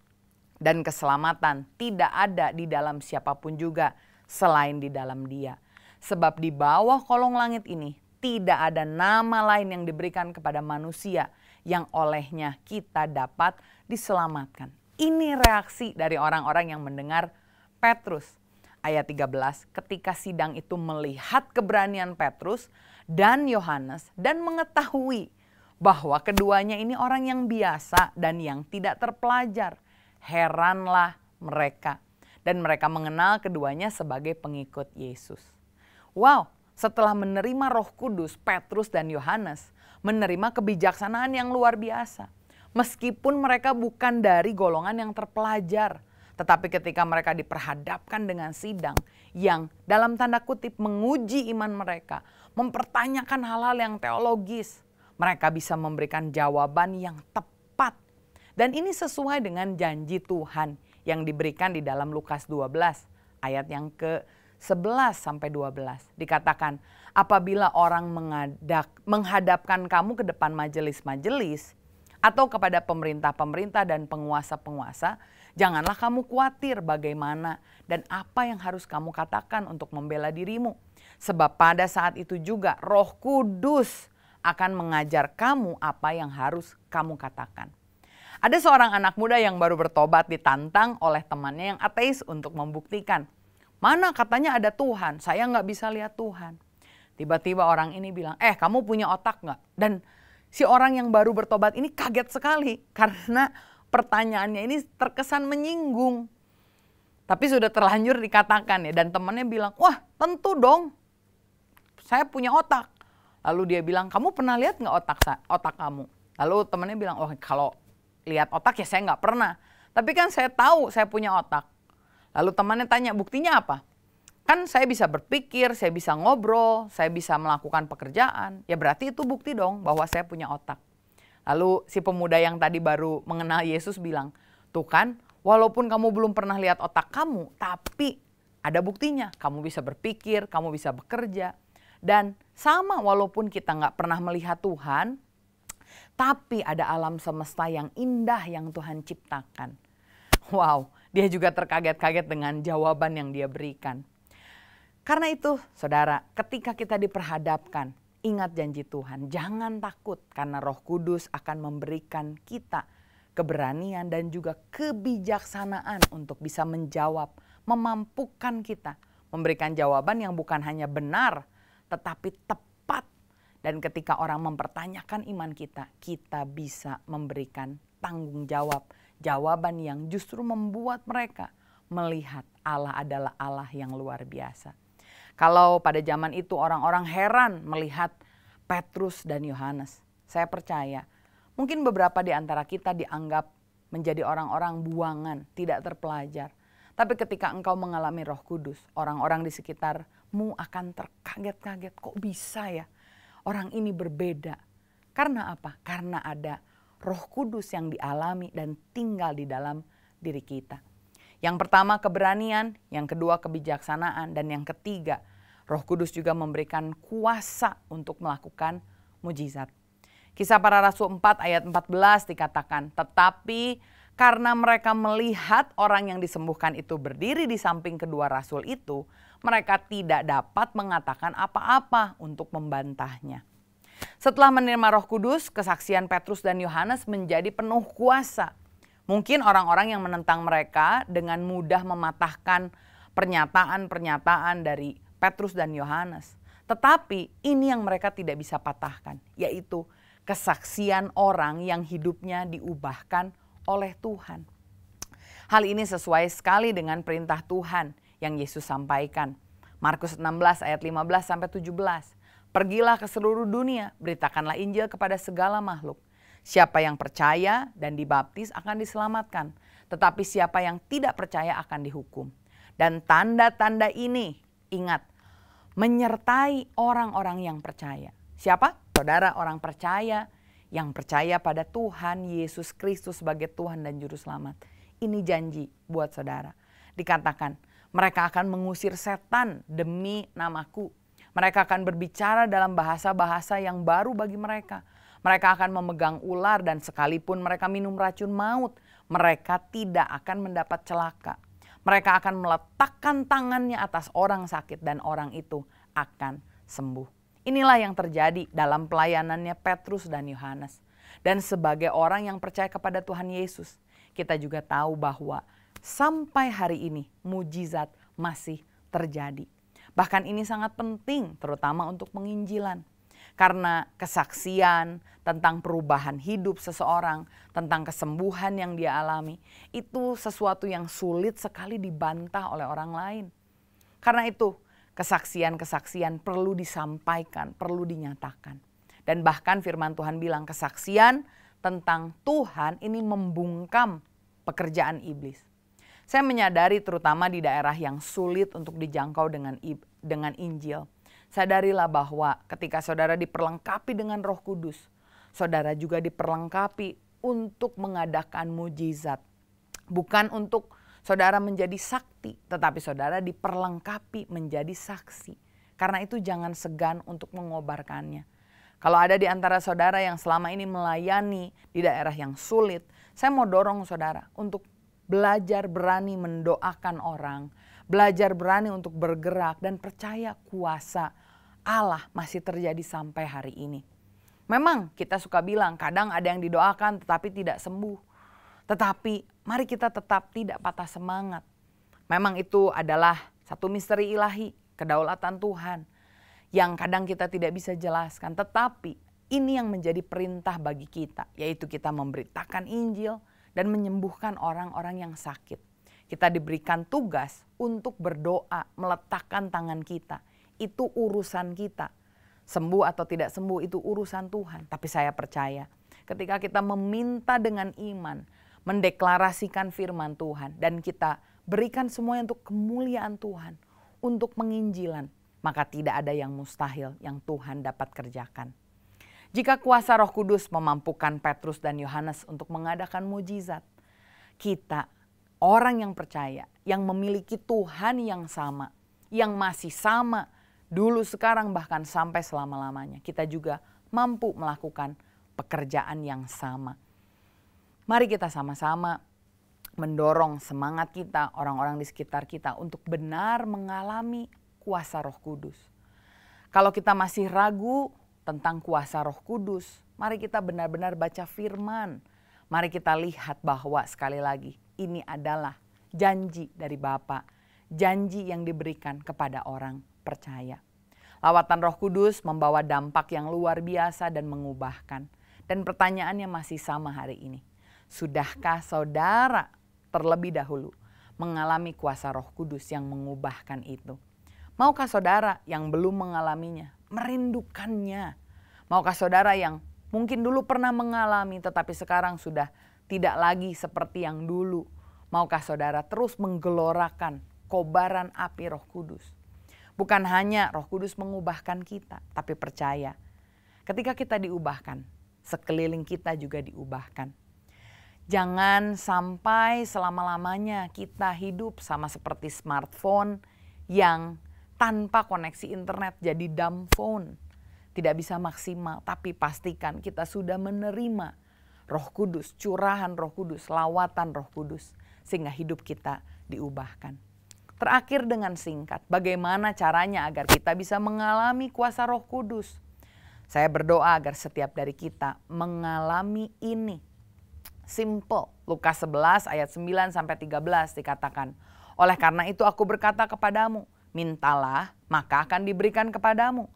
dan keselamatan tidak ada di dalam siapapun juga selain di dalam Dia. Sebab di bawah kolong langit ini tidak ada nama lain yang diberikan kepada manusia yang olehnya kita dapat diselamatkan. Ini reaksi dari orang-orang yang mendengar Petrus. Ayat 13, ketika sidang itu melihat keberanian Petrus dan Yohanes dan mengetahui bahwa keduanya ini orang yang biasa dan yang tidak terpelajar, heranlah mereka. Dan mereka mengenal keduanya sebagai pengikut Yesus. Wow, setelah menerima Roh Kudus, Petrus dan Yohanes menerima kebijaksanaan yang luar biasa. Meskipun mereka bukan dari golongan yang terpelajar, tetapi ketika mereka diperhadapkan dengan sidang yang dalam tanda kutip menguji iman mereka, mempertanyakan hal-hal yang teologis, mereka bisa memberikan jawaban yang tepat. Dan ini sesuai dengan janji Tuhan yang diberikan di dalam Lukas 12 ayat yang ke-11 sampai 12. Dikatakan, apabila orang menghadapkan kamu ke depan majelis-majelis atau kepada pemerintah-pemerintah dan penguasa-penguasa, janganlah kamu khawatir bagaimana dan apa yang harus kamu katakan untuk membela dirimu. Sebab pada saat itu juga Roh Kudus akan mengajar kamu apa yang harus kamu katakan. Ada seorang anak muda yang baru bertobat ditantang oleh temannya yang ateis untuk membuktikan. Mana katanya ada Tuhan, saya nggak bisa lihat Tuhan. Tiba-tiba orang ini bilang, kamu punya otak nggak? Dan si orang yang baru bertobat ini kaget sekali karena pertanyaannya ini terkesan menyinggung. Tapi sudah terlanjur dikatakan ya, dan temannya bilang, wah tentu dong, saya punya otak. Lalu dia bilang, kamu pernah lihat nggak otak kamu? Lalu temannya bilang, oh kalau lihat otak ya saya nggak pernah. Tapi kan saya tahu saya punya otak. Lalu temannya tanya, buktinya apa? Kan saya bisa berpikir, saya bisa ngobrol, saya bisa melakukan pekerjaan. Ya berarti itu bukti dong bahwa saya punya otak. Lalu si pemuda yang tadi baru mengenal Yesus bilang, tuh kan walaupun kamu belum pernah lihat otak kamu, tapi ada buktinya. Kamu bisa berpikir, kamu bisa bekerja. Dan sama walaupun kita nggak pernah melihat Tuhan, tapi ada alam semesta yang indah yang Tuhan ciptakan. Wow, dia juga terkaget-kaget dengan jawaban yang dia berikan. Karena itu, saudara, ketika kita diperhadapkan, ingat janji Tuhan. Jangan takut karena Roh Kudus akan memberikan kita keberanian dan juga kebijaksanaan untuk bisa menjawab, memampukan kita. Memberikan jawaban yang bukan hanya benar, tetapi tepat. Dan ketika orang mempertanyakan iman kita, kita bisa memberikan tanggung jawab. Jawaban yang justru membuat mereka melihat Allah adalah Allah yang luar biasa. Kalau pada zaman itu orang-orang heran melihat Petrus dan Yohanes, saya percaya mungkin beberapa di antara kita dianggap menjadi orang-orang buangan, tidak terpelajar. Tapi ketika engkau mengalami Roh Kudus, orang-orang di sekitarmu akan terkaget-kaget. Kok bisa ya orang ini berbeda? Karena apa? Karena ada Roh Kudus yang dialami dan tinggal di dalam diri kita. Yang pertama keberanian, yang kedua kebijaksanaan, dan yang ketiga Roh Kudus juga memberikan kuasa untuk melakukan mujizat. Kisah Para Rasul 4 ayat 14 dikatakan, tetapi karena mereka melihat orang yang disembuhkan itu berdiri di samping kedua rasul itu, mereka tidak dapat mengatakan apa-apa untuk membantahnya. Setelah menerima Roh Kudus, kesaksian Petrus dan Yohanes menjadi penuh kuasa. Mungkin orang-orang yang menentang mereka dengan mudah mematahkan pernyataan-pernyataan dari Petrus dan Yohanes. Tetapi ini yang mereka tidak bisa patahkan, yaitu kesaksian orang yang hidupnya diubahkan oleh Tuhan. Hal ini sesuai sekali dengan perintah Tuhan yang Yesus sampaikan. Markus 16 ayat 15 sampai 17. Pergilah ke seluruh dunia, beritakanlah Injil kepada segala makhluk. Siapa yang percaya dan dibaptis akan diselamatkan, tetapi siapa yang tidak percaya akan dihukum. Dan tanda-tanda ini, ingat, menyertai orang-orang yang percaya. Siapa? Saudara, orang percaya yang percaya pada Tuhan Yesus Kristus sebagai Tuhan dan Juru Selamat. Ini janji buat saudara. Dikatakan, mereka akan mengusir setan demi namaku. Mereka akan berbicara dalam bahasa-bahasa yang baru bagi mereka. Mereka akan memegang ular dan sekalipun mereka minum racun maut, mereka tidak akan mendapat celaka. Mereka akan meletakkan tangannya atas orang sakit dan orang itu akan sembuh. Inilah yang terjadi dalam pelayanannya Petrus dan Yohanes. Dan sebagai orang yang percaya kepada Tuhan Yesus, kita juga tahu bahwa sampai hari ini mujizat masih terjadi. Bahkan ini sangat penting terutama untuk penginjilan. Karena kesaksian tentang perubahan hidup seseorang, tentang kesembuhan yang dia alami, itu sesuatu yang sulit sekali dibantah oleh orang lain. Karena itu kesaksian-kesaksian perlu disampaikan, perlu dinyatakan. Dan bahkan firman Tuhan bilang kesaksian tentang Tuhan ini membungkam pekerjaan iblis. Saya menyadari terutama di daerah yang sulit untuk dijangkau dengan Injil. Sadarilah bahwa ketika saudara diperlengkapi dengan Roh Kudus, saudara juga diperlengkapi untuk mengadakan mujizat. Bukan untuk saudara menjadi sakti, tetapi saudara diperlengkapi menjadi saksi. Karena itu jangan segan untuk mengobarkannya. Kalau ada di antara saudara yang selama ini melayani di daerah yang sulit, saya mau dorong saudara untuk belajar berani mendoakan orang, belajar berani untuk bergerak dan percaya kuasa Allah masih terjadi sampai hari ini. Memang kita suka bilang kadang ada yang didoakan tetapi tidak sembuh. Tetapi mari kita tetap tidak patah semangat. Memang itu adalah satu misteri ilahi, kedaulatan Tuhan yang kadang kita tidak bisa jelaskan. Tetapi ini yang menjadi perintah bagi kita, yaitu kita memberitakan Injil dan menyembuhkan orang-orang yang sakit. Kita diberikan tugas untuk berdoa, meletakkan tangan kita. Itu urusan kita. Sembuh atau tidak sembuh itu urusan Tuhan. Tapi saya percaya ketika kita meminta dengan iman, mendeklarasikan firman Tuhan, dan kita berikan semuanya untuk kemuliaan Tuhan. untuk penginjilan, maka tidak ada yang mustahil yang Tuhan dapat kerjakan. Jika kuasa Roh Kudus memampukan Petrus dan Yohanes untuk mengadakan mujizat, kita orang yang percaya, yang memiliki Tuhan yang sama, yang masih sama dulu, sekarang, bahkan sampai selama-lamanya, kita juga mampu melakukan pekerjaan yang sama. Mari kita sama-sama mendorong semangat kita, orang-orang di sekitar kita untuk benar mengalami kuasa Roh Kudus. Kalau kita masih ragu tentang kuasa Roh Kudus, mari kita benar-benar baca firman. Mari kita lihat bahwa sekali lagi ini adalah janji dari Bapa, janji yang diberikan kepada orang percaya. Lawatan Roh Kudus membawa dampak yang luar biasa dan mengubahkan. Dan pertanyaannya masih sama hari ini. Sudahkah saudara terlebih dahulu mengalami kuasa Roh Kudus yang mengubahkan itu? Maukah saudara yang belum mengalaminya merindukannya? Maukah saudara yang mungkin dulu pernah mengalami tetapi sekarang sudah tidak lagi seperti yang dulu? Maukah saudara terus menggelorakan kobaran api Roh Kudus? Bukan hanya Roh Kudus mengubahkan kita, tapi percaya ketika kita diubahkan, sekeliling kita juga diubahkan. Jangan sampai selama-lamanya kita hidup sama seperti smartphone yang tanpa koneksi internet jadi dumb phone. Tidak bisa maksimal, tapi pastikan kita sudah menerima Roh Kudus, curahan Roh Kudus, lawatan Roh Kudus, sehingga hidup kita diubahkan. Terakhir dengan singkat, bagaimana caranya agar kita bisa mengalami kuasa Roh Kudus? Saya berdoa agar setiap dari kita mengalami ini. Simple. Lukas 11 ayat 9 sampai 13 dikatakan, oleh karena itu aku berkata kepadamu, mintalah maka akan diberikan kepadamu.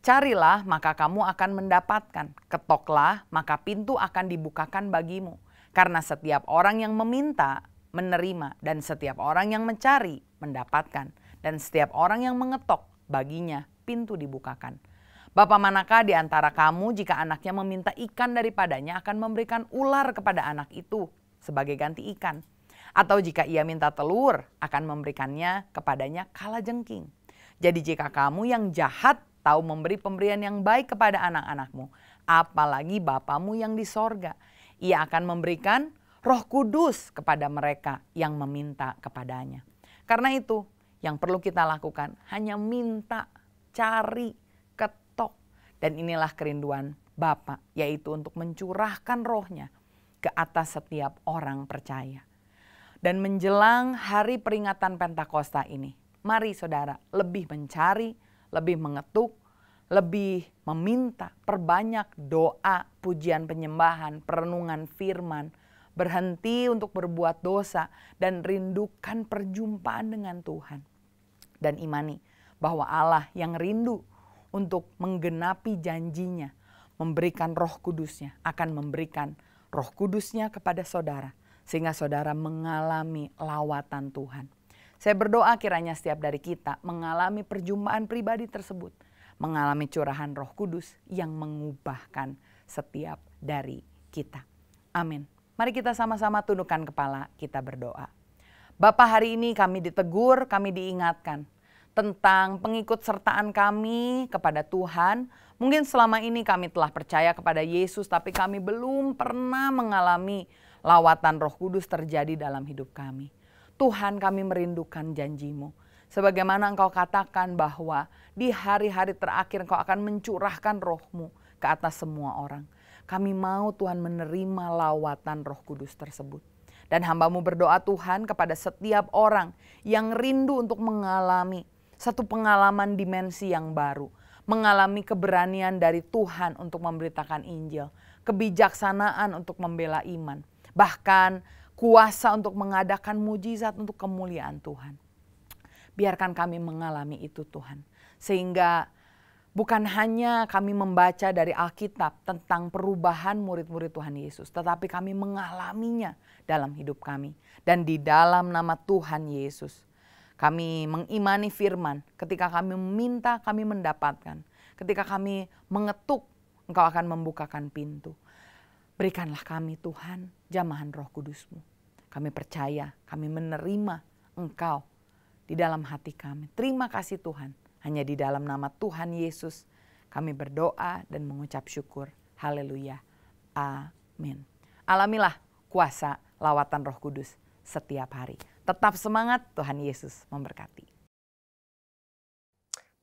Carilah maka kamu akan mendapatkan. Ketoklah maka pintu akan dibukakan bagimu. Karena setiap orang yang meminta menerima, dan setiap orang yang mencari mendapatkan, dan setiap orang yang mengetok baginya pintu dibukakan. Bapa manakah di antara kamu jika anaknya meminta ikan daripadanya akan memberikan ular kepada anak itu sebagai ganti ikan? Atau jika ia minta telur akan memberikannya kepadanya kalajengking? Jadi jika kamu yang jahat tahu memberi pemberian yang baik kepada anak-anakmu, apalagi Bapamu yang di sorga, ia akan memberikan Roh Kudus kepada mereka yang meminta kepadanya. Karena itu yang perlu kita lakukan hanya minta, cari, ketok. Dan inilah kerinduan Bapa, yaitu untuk mencurahkan rohnya ke atas setiap orang percaya. Dan menjelang hari peringatan Pentakosta ini, mari saudara lebih mencari, lebih mengetuk, lebih meminta, perbanyak doa, pujian penyembahan, perenungan firman, berhenti untuk berbuat dosa, dan rindukan perjumpaan dengan Tuhan. Dan imani bahwa Allah yang rindu untuk menggenapi janjinya, memberikan Roh Kudusnya, akan memberikan Roh Kudusnya kepada saudara, sehingga saudara mengalami lawatan Tuhan. Saya berdoa kiranya setiap dari kita mengalami perjumpaan pribadi tersebut, mengalami curahan Roh Kudus yang mengubahkan setiap dari kita. Amin. Mari kita sama-sama tundukkan kepala, kita berdoa. Bapa, hari ini kami ditegur, kami diingatkan tentang pengikut sertaan kami kepada Tuhan. Mungkin selama ini kami telah percaya kepada Yesus, tapi kami belum pernah mengalami lawatan Roh Kudus terjadi dalam hidup kami. Tuhan, kami merindukan janji-Mu. Sebagaimana Engkau katakan bahwa di hari-hari terakhir Engkau akan mencurahkan Roh-Mu ke atas semua orang. Kami mau Tuhan menerima lawatan Roh Kudus tersebut. Dan hamba-Mu berdoa Tuhan kepada setiap orang yang rindu untuk mengalami satu pengalaman dimensi yang baru. Mengalami keberanian dari Tuhan untuk memberitakan Injil. Kebijaksanaan untuk membela iman. Bahkan kuasa untuk mengadakan mujizat untuk kemuliaan Tuhan. Biarkan kami mengalami itu Tuhan. Sehingga bukan hanya kami membaca dari Alkitab tentang perubahan murid-murid Tuhan Yesus, tetapi kami mengalaminya dalam hidup kami. Dan di dalam nama Tuhan Yesus, kami mengimani firman. Ketika kami meminta, kami mendapatkan. Ketika kami mengetuk, Engkau akan membukakan pintu. Berikanlah kami Tuhan jamahan Roh Kudus-Mu. Kami percaya, kami menerima Engkau di dalam hati kami. Terima kasih Tuhan. Hanya di dalam nama Tuhan Yesus kami berdoa dan mengucap syukur. Haleluya. Amin. Alamilah kuasa lawatan Roh Kudus setiap hari. Tetap semangat, Tuhan Yesus memberkati.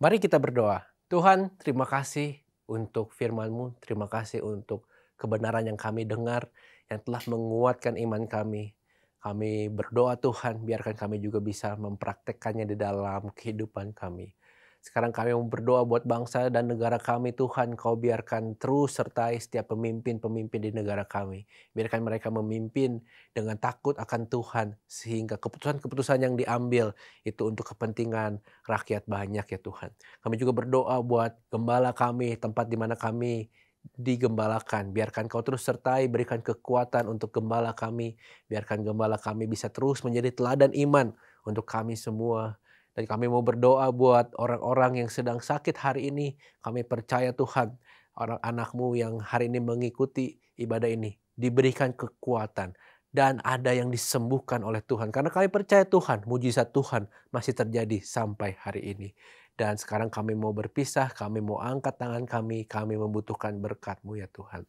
Mari kita berdoa. Tuhan, terima kasih untuk firman-Mu. Terima kasih untuk kebenaran yang kami dengar, yang telah menguatkan iman kami. Kami berdoa Tuhan, biarkan kami juga bisa mempraktekkannya di dalam kehidupan kami. Sekarang kami mau berdoa buat bangsa dan negara kami Tuhan. Kau biarkan terus sertai setiap pemimpin-pemimpin di negara kami. Biarkan mereka memimpin dengan takut akan Tuhan. Sehingga keputusan-keputusan yang diambil itu untuk kepentingan rakyat banyak ya Tuhan. Kami juga berdoa buat gembala kami, tempat di mana kami digembalakan. Biarkan Kau terus sertai, berikan kekuatan untuk gembala kami. Biarkan gembala kami bisa terus menjadi teladan iman untuk kami semua. Dan kami mau berdoa buat orang-orang yang sedang sakit hari ini. Kami percaya Tuhan, orang anak-Mu yang hari ini mengikuti ibadah ini diberikan kekuatan. Dan ada yang disembuhkan oleh Tuhan. Karena kami percaya Tuhan, mujizat Tuhan masih terjadi sampai hari ini. Dan sekarang kami mau berpisah, kami mau angkat tangan kami membutuhkan berkat-Mu ya Tuhan.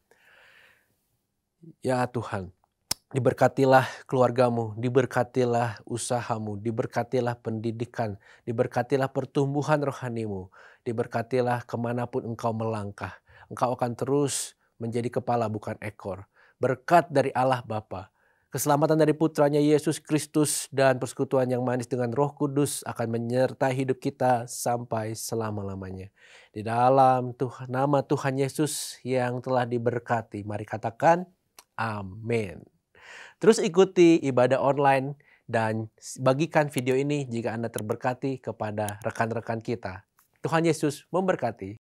Ya Tuhan. Diberkatilah keluargamu, diberkatilah usahamu, diberkatilah pendidikan, diberkatilah pertumbuhan rohanimu, diberkatilah kemanapun engkau melangkah. Engkau akan terus menjadi kepala bukan ekor. Berkat dari Allah Bapa, keselamatan dari putranya Yesus Kristus dan persekutuan yang manis dengan Roh Kudus akan menyertai hidup kita sampai selama-lamanya. Di dalam nama Tuhan Yesus yang telah diberkati, mari katakan amin. Terus ikuti ibadah online dan bagikan video ini jika Anda terberkati kepada rekan-rekan kita. Tuhan Yesus memberkati.